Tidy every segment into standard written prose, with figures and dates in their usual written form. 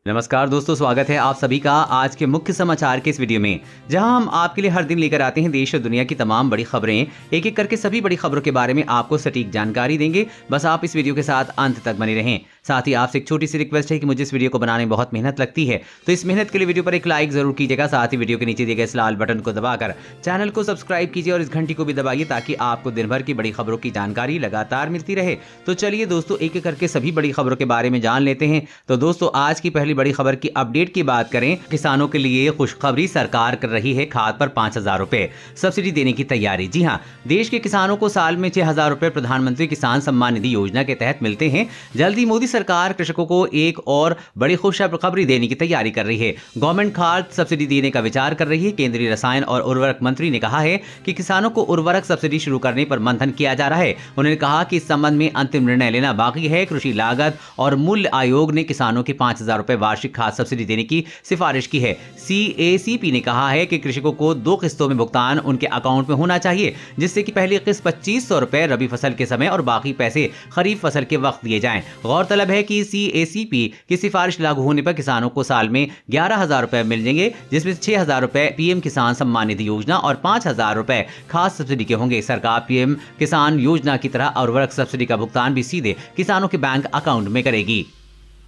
नमस्कार दोस्तों, स्वागत है आप सभी का आज के मुख्य समाचार के इस वीडियो में, जहां हम आपके लिए हर दिन लेकर आते हैं देश और दुनिया की तमाम बड़ी खबरें। एक एक करके सभी बड़ी खबरों के बारे में आपको सटीक जानकारी देंगे। बस आप इस वीडियो के साथ अंत तक बने रहें। साथ ही आपसे एक छोटी सी रिक्वेस्ट है कि मुझे इस वीडियो को बनाने में बहुत मेहनत लगती है, तो इस मेहनत के लिए वीडियो पर एक लाइक जरूर कीजिएगा। साथ ही वीडियो के नीचे दिए गए इस लाल बटन को दबाकर चैनल को सब्सक्राइब कीजिए और इस घंटी को भी दबाइए ताकि आपको दिन भर की बड़ी खबरों की जानकारी लगातार मिलती रहे। तो चलिए दोस्तों, एक एक करके सभी बड़ी खबरों के बारे में जान लेते हैं। तो दोस्तों, आज की पहली बड़ी खबर की अपडेट की बात करें, किसानों के लिए खुशखबरी, सरकार कर रही है खाद पर 5,000 रुपए सब्सिडी देने की तैयारी। जी हां, देश के किसानों को साल में 6,000 रुपए प्रधानमंत्री किसान सम्मान निधि योजना के तहत मिलते हैं। जल्दी मोदी सरकार कृषकों को एक और बड़ी खुशखबरी देने की तैयारी कर रही है। गवर्नमेंट खाद सब्सिडी देने का विचार कर रही है। केंद्रीय रसायन और उर्वरक मंत्री ने कहा है कि किसानों को उर्वरक सब्सिडी शुरू करने पर मंथन किया जा रहा है। उन्होंने कहा कि इस संबंध में अंतिम निर्णय लेना बाकी है। कृषि लागत और मूल्य आयोग ने किसानों की 5,000 रुपए वार्षिक खाद सब्सिडी देने की सिफारिश की है। CACP ने कहा है कि कृषकों को 2 किस्तों में भुगतान उनके अकाउंट में होना चाहिए, जिससे कि पहली किस्त 2,500 रुपए रबी फसल के समय और बाकी पैसे खरीफ फसल के वक्त दिए जाएं। गौरतलब है कि CACP की सिफारिश लागू होने पर किसानों को साल में 11,000 रुपए मिलेंगे, जिसमें 6,000 रुपए PM किसान सम्मान निधि योजना और 5,000 रुपए खाद सब्सिडी के होंगे। सरकार PM किसान योजना की तरह उर्वरक सब्सिडी का भुगतान भी सीधे किसानों के बैंक अकाउंट में करेगी।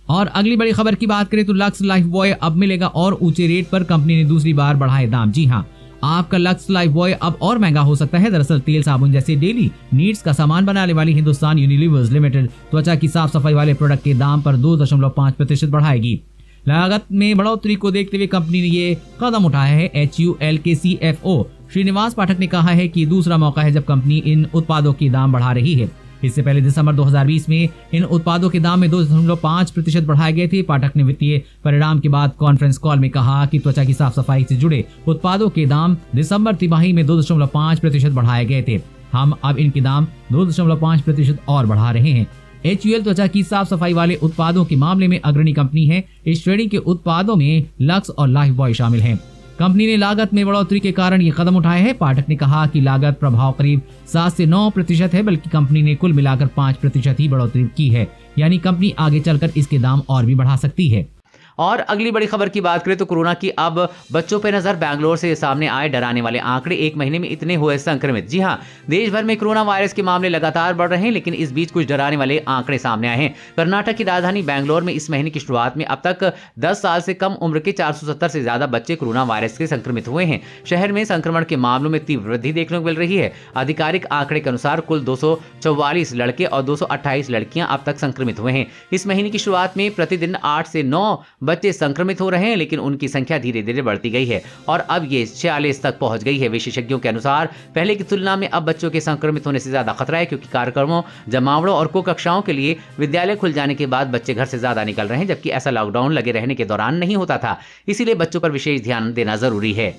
और अगली बड़ी खबर की बात करें तो लक्स लाइफ बॉय अब मिलेगा और ऊंचे रेट पर। कंपनी ने दूसरी बार बढ़ाए दाम। जी हां, आपका लक्स लाइफ बॉय अब और महंगा हो सकता है। दरअसल तेल, साबुन जैसे डेली नीड्स का सामान बनाने वाली हिंदुस्तान यूनिलीवर्स लिमिटेड त्वचा की साफ सफाई वाले प्रोडक्ट के दाम पर 2.5% बढ़ाएगी। लागत में बढ़ोतरी को देखते हुए कंपनी ने ये कदम उठाया है। HUL के CFO श्रीनिवास पाठक ने कहा है कि दूसरा मौका है जब कंपनी इन उत्पादों के दाम बढ़ा रही है। इससे पहले दिसंबर 2020 में इन उत्पादों के दाम में 2.5% बढ़ाए गए थे। पाठक ने वित्तीय परिणाम के बाद कॉन्फ्रेंस कॉल में कहा कि त्वचा की साफ सफाई से जुड़े उत्पादों के दाम दिसंबर तिमाही में 2.5% बढ़ाए गए थे। हम अब इनके दाम 2.5% और बढ़ा रहे हैं। HUL त्वचा की साफ सफाई वाले उत्पादों के मामले में अग्रणी कंपनी है। इस श्रेणी के उत्पादों में लक्स और लाइफ बॉय शामिल हैं। कंपनी ने लागत में बढ़ोतरी के कारण ये कदम उठाया है। पाठक ने कहा कि लागत प्रभाव करीब 7 से 9% है, बल्कि कंपनी ने कुल मिलाकर 5% ही बढ़ोतरी की है। यानी कंपनी आगे चलकर इसके दाम और भी बढ़ा सकती है। और अगली बड़ी खबर की बात करें तो कोरोना की अब बच्चों पर नजर। बेंगलोर से सामने आए डराने वाले आंकड़े, एक महीने में इतने हुए संक्रमित। जी हां, देश भर में कोरोना वायरस के मामले लगातार बढ़ रहे हैं, लेकिन इस बीच कुछ डराने वाले आंकड़े सामने आए हैं। कर्नाटक की राजधानी बेंगलोर में इस महीने की शुरुआत में अब तक 10 साल से कम उम्र के 470 से ज्यादा बच्चे कोरोना वायरस से संक्रमित हुए हैं। शहर में संक्रमण के मामलों में तीव्र वृद्धि देखने को मिल रही है। आधिकारिक आंकड़े के अनुसार कुल 244 लड़के और 228 लड़कियां अब तक संक्रमित हुए हैं। इस महीने की शुरुआत में प्रतिदिन 8 से 9 बच्चे संक्रमित हो रहे हैं, लेकिन उनकी संख्या धीरे धीरे बढ़ती गई है और अब ये 46 तक पहुंच गई है। विशेषज्ञों के अनुसार पहले की तुलना में अब बच्चों के संक्रमित होने से ज्यादा खतरा है, क्योंकि कार्यक्रमों, जमावड़ों और को कक्षाओं के लिए विद्यालय खुल जाने के बाद बच्चे घर से ज्यादा निकल रहे हैं, जबकि ऐसा लॉकडाउन लगे रहने के दौरान नहीं होता था। इसीलिए बच्चों पर विशेष ध्यान देना जरूरी है।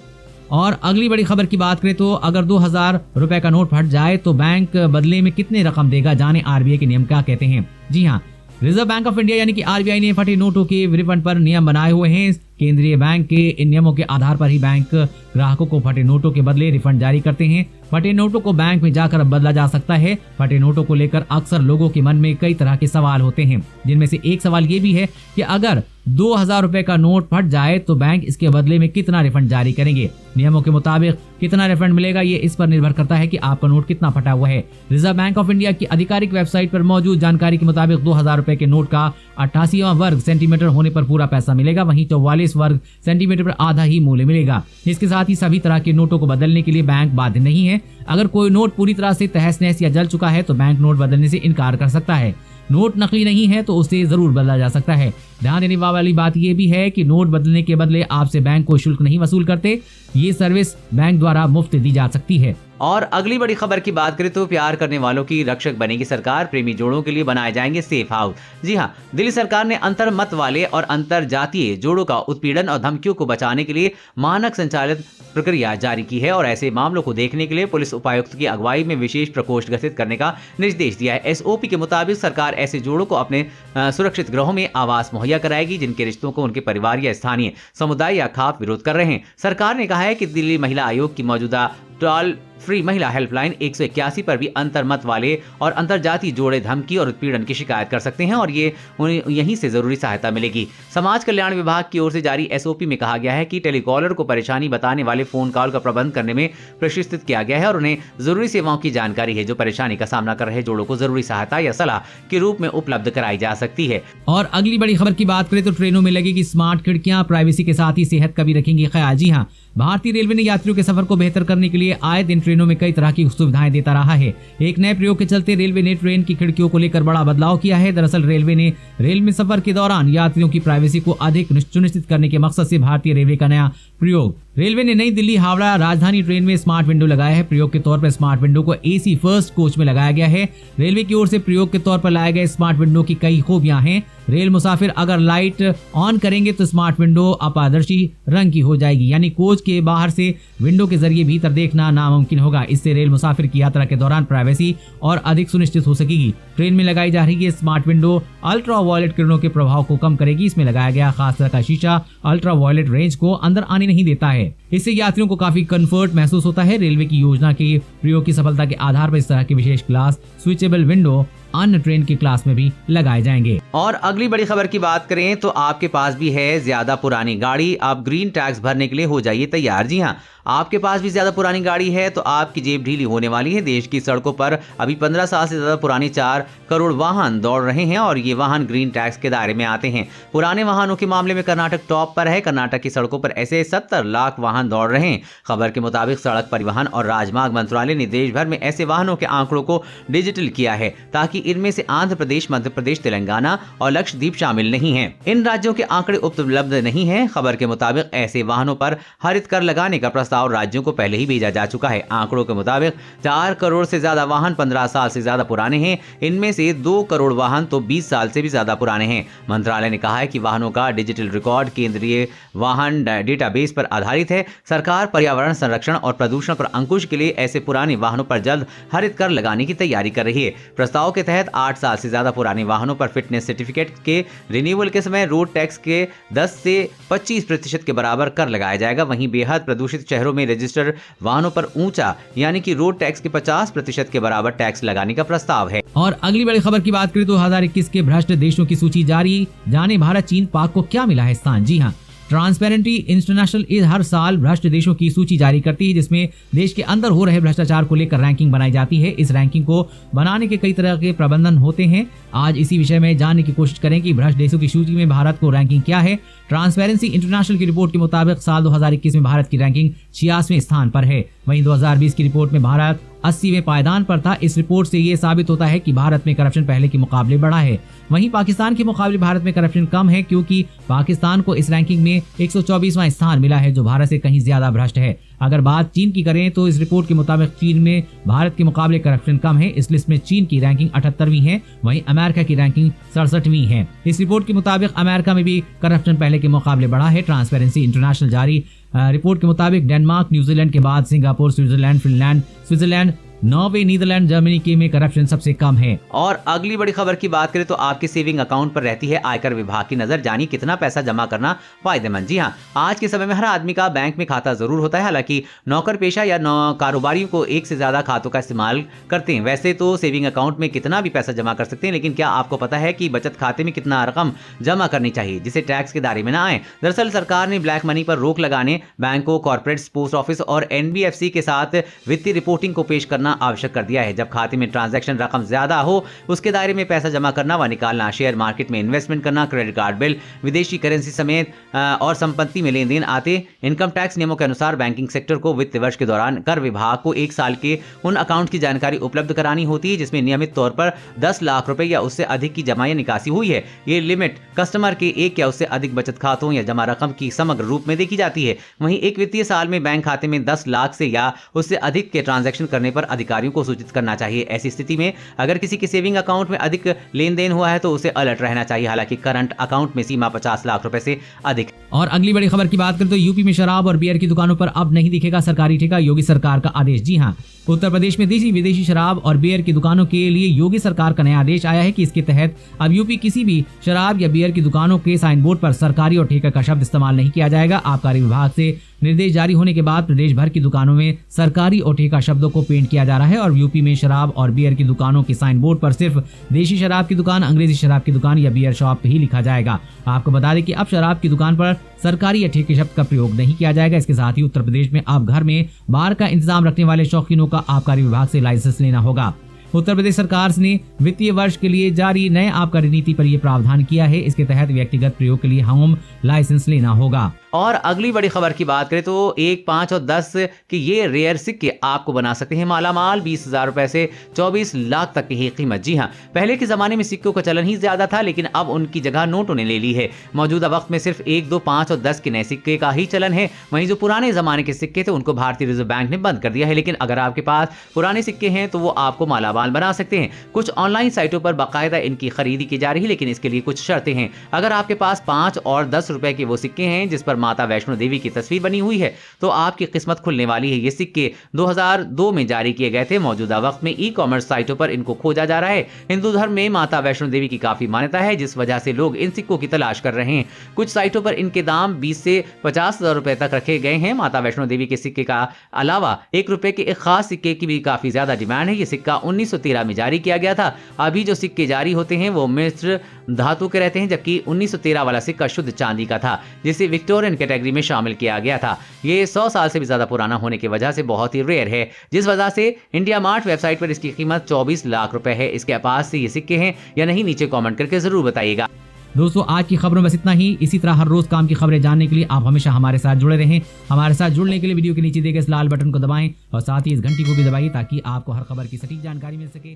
और अगली बड़ी खबर की बात करें तो अगर 2,000 रुपए का नोट फट जाए तो बैंक बदले में कितने रकम देगा, जाने RBI के नियम क्या कहते हैं। जी हाँ, रिजर्व बैंक ऑफ इंडिया यानी कि RBI ने फटे नोटों के रिफंड पर नियम बनाए हुए हैं। केंद्रीय बैंक के इन नियमों के आधार पर ही बैंक ग्राहकों को फटे नोटों के बदले रिफंड जारी करते हैं। फटे नोटों को बैंक में जाकर बदला जा सकता है। फटे नोटों को लेकर अक्सर लोगों के मन में कई तरह के सवाल होते हैं, जिनमें से एक सवाल ये भी है कि अगर 2,000 रुपए का नोट फट जाए तो बैंक इसके बदले में कितना रिफंड जारी करेंगे। नियमों के मुताबिक कितना रिफंड मिलेगा, ये इस पर निर्भर करता है कि आपका नोट कितना फटा हुआ है। रिजर्व बैंक ऑफ इंडिया की आधिकारिक वेबसाइट पर मौजूद जानकारी के मुताबिक 2,000 रुपए के नोट का 88वां वर्ग सेंटीमीटर होने पर पूरा पैसा मिलेगा, वहीं 44 वर्ग सेंटीमीटर पर आधा ही मूल्य मिलेगा। इसके साथ ही सभी तरह के नोटों को बदलने के लिए बैंक बाध्य नहीं है। अगर कोई नोट पूरी तरह से तहस नहस या जल चुका है तो बैंक नोट बदलने से इनकार कर सकता है। नोट नकली नहीं है तो उसे जरूर बदला जा सकता है। ध्यान देने वाली बात यह भी है कि नोट बदलने के बदले आपसे बैंक कोई शुल्क नहीं वसूल करते। ये सर्विस बैंक द्वारा मुफ्त दी जा सकती है। और अगली बड़ी खबर की बात करें तो प्यार करने वालों की रक्षक बनेगी सरकार। प्रेमी जोड़ों के लिए बनाए जाएंगे सेफ हाउस। जी हां, दिल्ली सरकार ने अंतर मत वाले और अंतर जातीय जोड़ों का उत्पीड़न और धमकियों को बचाने के लिए मानक संचालित प्रक्रिया जारी की है और ऐसे मामलों को देखने के लिए पुलिस उपायुक्त की अगुवाई में विशेष प्रकोष्ठ गठित करने का निर्देश दिया है। SOP के मुताबिक सरकार ऐसे जोड़ों को अपने सुरक्षित गृहों में आवास मुहैया कराएगी, जिनके रिश्तों को उनके परिवार या स्थानीय समुदाय या खाप विरोध कर रहे हैं। सरकार ने कहा है कि दिल्ली महिला आयोग की मौजूदा टोल फ्री महिला हेल्पलाइन 181 पर भी अंतर्मत वाले और अंतरजातीय जोड़े धमकी और उत्पीड़न की शिकायत कर सकते हैं और ये उन्हें यहीं से जरूरी सहायता मिलेगी। समाज कल्याण विभाग की ओर से जारी एसओपी में कहा गया है कि टेलीकॉलर को परेशानी बताने वाले फोन कॉल का प्रबंध करने में प्रशिक्षित किया गया है और उन्हें जरूरी सेवाओं की जानकारी है जो परेशानी का सामना कर रहे जोड़ों को जरूरी सहायता या सलाह के रूप में उपलब्ध कराई जा सकती है। और अगली बड़ी खबर की बात करें तो ट्रेनों में लगेगी स्मार्ट खिड़कियां, प्राइवेसी के साथ ही सेहत का भी रखेंगी ख्याल। जी हाँ, भारतीय रेलवे ने यात्रियों के सफर को बेहतर करने के लिए आए दिन ट्रेनों में कई तरह की सुविधाएं देता रहा है। एक नए प्रयोग के चलते रेलवे ने ट्रेन की खिड़कियों को लेकर बड़ा बदलाव किया है। दरअसल रेलवे ने रेल में सफर के दौरान यात्रियों की प्राइवेसी को अधिक सुनिश्चित करने के मकसद से भारतीय रेलवे का नया प्रयोग रेलवे ने नई दिल्ली हावड़ा राजधानी ट्रेन में स्मार्ट विंडो लगाया है। प्रयोग के तौर पर स्मार्ट विंडो को एसी फर्स्ट कोच में लगाया गया है। रेलवे की ओर से प्रयोग के तौर पर लाए गए स्मार्ट विंडो की कई खूबियां हैं। रेल मुसाफिर अगर लाइट ऑन करेंगे तो स्मार्ट विंडो अपारदर्शी रंग की हो जाएगी, यानी कोच के बाहर से विंडो के जरिए भीतर देखना नामुमकिन होगा। इससे रेल मुसाफिर की यात्रा के दौरान प्राइवेसी और अधिक सुनिश्चित हो सकेगी। ट्रेन में लगाई जा रही है स्मार्ट विंडो अल्ट्रा वायलेट किरणों के प्रभाव को कम करेगी। इसमें लगाया गया खास तरह का शीशा अल्ट्रा वायलेट रेंज को अंदर आने नहीं देता है। इससे यात्रियों को काफी कंफर्ट महसूस होता है। रेलवे की योजना के प्रयोग की सफलता के आधार पर इस तरह के विशेष ग्लास स्विचेबल विंडो अन्य ट्रेन की क्लास में भी लगाए जाएंगे। और अगली बड़ी खबर की बात करें तो आपके पास भी है ज्यादा पुरानी गाड़ी, आप ग्रीन टैक्स भरने के लिए हो जाइए तैयार। जी हाँ, आपके पास भी ज्यादा पुरानी गाड़ी है तो आपकी जेब ढीली होने वाली है। देश की सड़कों पर अभी 15 साल से ज्यादा पुराने 4 करोड़ वाहन दौड़ रहे हैं और ये वाहन ग्रीन टैक्स के दायरे में आते हैं। पुराने वाहनों के मामले में कर्नाटक टॉप पर है। कर्नाटक की सड़कों पर ऐसे 70 लाख वाहन दौड़ रहे हैं। खबर के मुताबिक सड़क परिवहन और राजमार्ग मंत्रालय ने देश भर में ऐसे वाहनों के आंकड़ों को डिजिटल किया है ताकि इनमें से आंध्र प्रदेश, मध्य प्रदेश, तेलंगाना और लक्षद्वीप शामिल नहीं है। इन राज्यों के आंकड़े उपलब्ध नहीं है। खबर के मुताबिक ऐसे वाहनों पर हरित कर लगाने का प्रस्ताव राज्यों को पहले ही भेजा जा चुका है। आंकड़ों के मुताबिक 4 करोड़ से ज्यादा वाहन 15 साल से ज्यादा पुराने हैं। इनमें से 2 करोड़ वाहन तो 20 साल से भी ज्यादा पुराने हैं। मंत्रालय ने कहा है कि वाहनों का डिजिटल रिकॉर्ड केंद्रीय वाहन डेटाबेस पर आधारित है। सरकार पर्यावरण संरक्षण और प्रदूषण पर अंकुश के लिए ऐसे पुराने वाहनों पर जल्द हरित कर लगाने की तैयारी कर रही है। प्रस्ताव के तहत 8 साल से ज्यादा पुराने वाहनों पर फिटनेस सर्टिफिकेट के रिन्यूअल के समय रोड टैक्स के 10 से 25% के बराबर कर लगाया जाएगा। वहीं बेहद प्रदूषित शहरों में रजिस्टर्ड वाहनों पर ऊंचा यानी कि रोड टैक्स के 50% के बराबर टैक्स लगाने का प्रस्ताव है। और अगली बड़ी खबर की बात करें तो 2021 के भ्रष्ट देशों की सूची जारी। जाने भारत, चीन, पाक को क्या मिला है स्थान। जी हाँ, ट्रांसपेरेंसी इंटरनेशनल हर साल भ्रष्ट देशों की सूची जारी करती है जिसमें देश के अंदर हो रहे भ्रष्टाचार को लेकर रैंकिंग बनाई जाती है। इस रैंकिंग को बनाने के कई तरह के प्रबंधन होते हैं। आज इसी विषय में जानने की कोशिश करें कि भ्रष्ट देशों की सूची में भारत को रैंकिंग क्या है। ट्रांसपेरेंसी इंटरनेशनल की रिपोर्ट के मुताबिक साल 2021 में भारत की रैंकिंग 86वें स्थान पर है। वहीं 2020 की रिपोर्ट में भारत 80वें पायदान पर था। इस रिपोर्ट से ये साबित होता है कि भारत में करप्शन पहले के मुकाबले बढ़ा है। वहीं पाकिस्तान के मुकाबले भारत में करप्शन कम है क्योंकि पाकिस्तान को इस रैंकिंग में 124वां स्थान मिला है जो भारत से कहीं ज्यादा भ्रष्ट है। अगर बात चीन की करें तो इस रिपोर्ट के मुताबिक चीन में भारत के मुकाबले करप्शन कम है। इस लिस्ट में चीन की रैंकिंग 78वीं है। वहीं अमेरिका की रैंकिंग 67वीं है। इस रिपोर्ट के मुताबिक अमेरिका में भी करप्शन पहले के मुकाबले बढ़ा है। ट्रांसपेरेंसी इंटरनेशनल जारी रिपोर्ट के मुताबिक डेनमार्क, न्यूजीलैंड के बाद Singapore, Switzerland, Finland, Switzerland, Norway, Netherland, Germany के में करप्शन सबसे कम है। और अगली बड़ी खबर की बात करें तो आपके सेविंग अकाउंट पर रहती है आयकर विभाग की नजर। जानिए कितना पैसा जमा करना फायदेमंद। जी हाँ, आज के समय में हर आदमी का बैंक में खाता जरूर होता है। हालांकि नौकर पेशा या कारोबारियों को एक से ज्यादा खातों का इस्तेमाल करते हैं। वैसे तो सेविंग अकाउंट में कितना भी पैसा जमा कर सकते हैं, लेकिन क्या आपको पता है कि बचत खाते में कितना रकम जमा करनी चाहिए जिसे टैक्स के दायरे में ना आए। दरअसल सरकार ने ब्लैक मनी पर रोक लगाने बैंकों, कॉर्पोरेट्स, पोस्ट ऑफिस और NBFC के साथ वित्तीय रिपोर्टिंग को पेश करना आवश्यक कर दिया है। जब खाते में ट्रांजैक्शन रकम ज्यादा हो उसके दायरे में पैसा जमा करना व निकालना, शेयर मार्केट में इन्वेस्टमेंट करना, क्रेडिट कार्ड बिल, विदेशी करेंसी समेत और संपत्ति में लेन देन आते। इनकम टैक्स नियमों के अनुसार बैंकिंग सेक्टर को वित्त वर्ष के दौरान कर विभाग को 1 साल के उन अकाउंट की जानकारी उपलब्ध करानी होती है जिसमें नियमित तौर पर 10 लाख रुपए या उससे अधिक की जमा या निकासी हुई है। ये लिमिट कस्टमर के 1 या उससे अधिक बचत खातों या जमा रकम की समग्र रूप में देखी जाती है। वहीं एक वित्तीय साल में बैंक खाते में 10 लाख से या उससे अधिक के ट्रांजैक्शन करने पर अधिकारियों को सूचित करना चाहिए। ऐसी स्थिति में अगर किसी के सेविंग अकाउंट में अधिक लेन देन हुआ है तो उसे अलर्ट रहना चाहिए। हालांकि करंट अकाउंट में सीमा 50 लाख रुपए से अधिक। और अगली बड़ी खबर की बात करें तो यूपी में शराब और बियर की दुकानों पर अब नहीं दिखेगा सरकारी ठेका, योगी सरकार का आदेश। जी हां, उत्तर प्रदेश में देसी विदेशी शराब और बियर की दुकानों के लिए योगी सरकार का नया आदेश आया है कि इसके तहत अब यूपी किसी भी शराब या बियर की दुकानों के साइन बोर्ड पर सरकारी और ठेका का शब्द इस्तेमाल नहीं किया जाएगा। आबकारी विभाग से निर्देश जारी होने के बाद प्रदेश भर की दुकानों में सरकारी और ठेका शब्दों को पेंट किया जा रहा है और यूपी में शराब और बियर की दुकानों के साइन बोर्ड पर सिर्फ देशी शराब की दुकान, अंग्रेजी शराब की दुकान या बियर शॉप ही लिखा जाएगा। आपको बता दें कि अब शराब की दुकान पर सरकारी या ठेके शब्द का प्रयोग नहीं किया जाएगा। इसके साथ ही उत्तर प्रदेश में अब घर में बार का इंतजाम रखने वाले शौकीनों का आबकारी विभाग से लाइसेंस लेना होगा। उत्तर प्रदेश सरकार ने वित्तीय वर्ष के लिए जारी नए आबकारी नीति पर यह प्रावधान किया है। इसके तहत व्यक्तिगत प्रयोग के लिए होम लाइसेंस लेना होगा। और अगली बड़ी खबर की बात करें तो 1, 5 और 10 के ये रेयर सिक्के आपको बना सकते हैं मालामाल। 20,000 रुपए से 24 लाख तक की है कीमत। जी हाँ, पहले के जमाने में सिक्कों का चलन ही ज्यादा था, लेकिन अब उनकी जगह नोटों ने ले ली है। मौजूदा वक्त में सिर्फ 1, 2, 5 और 10 के नए सिक्के का ही चलन है। वहीं जो पुराने जमाने के सिक्के थे उनको भारतीय रिजर्व बैंक ने बंद कर दिया है। लेकिन अगर आपके पास पुराने सिक्के हैं तो वो आपको मालामाल बना सकते हैं। कुछ ऑनलाइन साइटों पर बाकायदा इनकी खरीदी की जा रही है, लेकिन इसके लिए कुछ शर्तें हैं। अगर आपके पास 5 और 10 रुपए के वो सिक्के हैं जिस पर माता वैष्णो देवी की तस्वीर बनी हुई है तो आपकी किस्मत खुलने वाली है। ये सिक्के 2002 में जारी किए गए थे। मौजूदा वक्त में ई कॉमर्स साइटों पर इनको खोजा जा रहा है। हिंदू धर्म में माता वैष्णो देवी की काफी मान्यता है, जिस वजह से लोग इन सिक्कों की तलाश कर रहे हैं। कुछ साइटों पर इनके दाम 20 से 50,000 रुपए तक रखे गए हैं। माता वैष्णो देवी के सिक्के का अलावा 1 रुपए के एक खास सिक्के की भी काफी ज्यादा डिमांड है। ये सिक्का 1913 में जारी किया गया था। अभी जो सिक्के जारी होते हैं वो मिश्र धातु के रहते हैं, जबकि 1913 वाला सिक्का शुद्ध चांदी का था, जिसे विक्टोरियन कैटेगरी में शामिल किया गया था। ये 100 साल से भी ज्यादा पुराना होने की वजह से बहुत ही रेयर है, जिस वजह से इंडिया मार्ट वेबसाइट पर इसकी कीमत 24 लाख रुपए है। इसके पास से ये सिक्के हैं या नहीं, नीचे कमेंट करके जरूर बताइएगा। दोस्तों, आज की खबरों में बस इतना ही। इसी तरह हर रोज काम की खबरें जानने के लिए आप हमेशा हमारे साथ जुड़े रहें। हमारे साथ जुड़ने के लिए वीडियो के नीचे दिए गए इस लाल बटन को दबाएं और साथ ही इस घंटी को भी दबाइए ताकि आपको हर खबर की सटीक जानकारी मिल सके।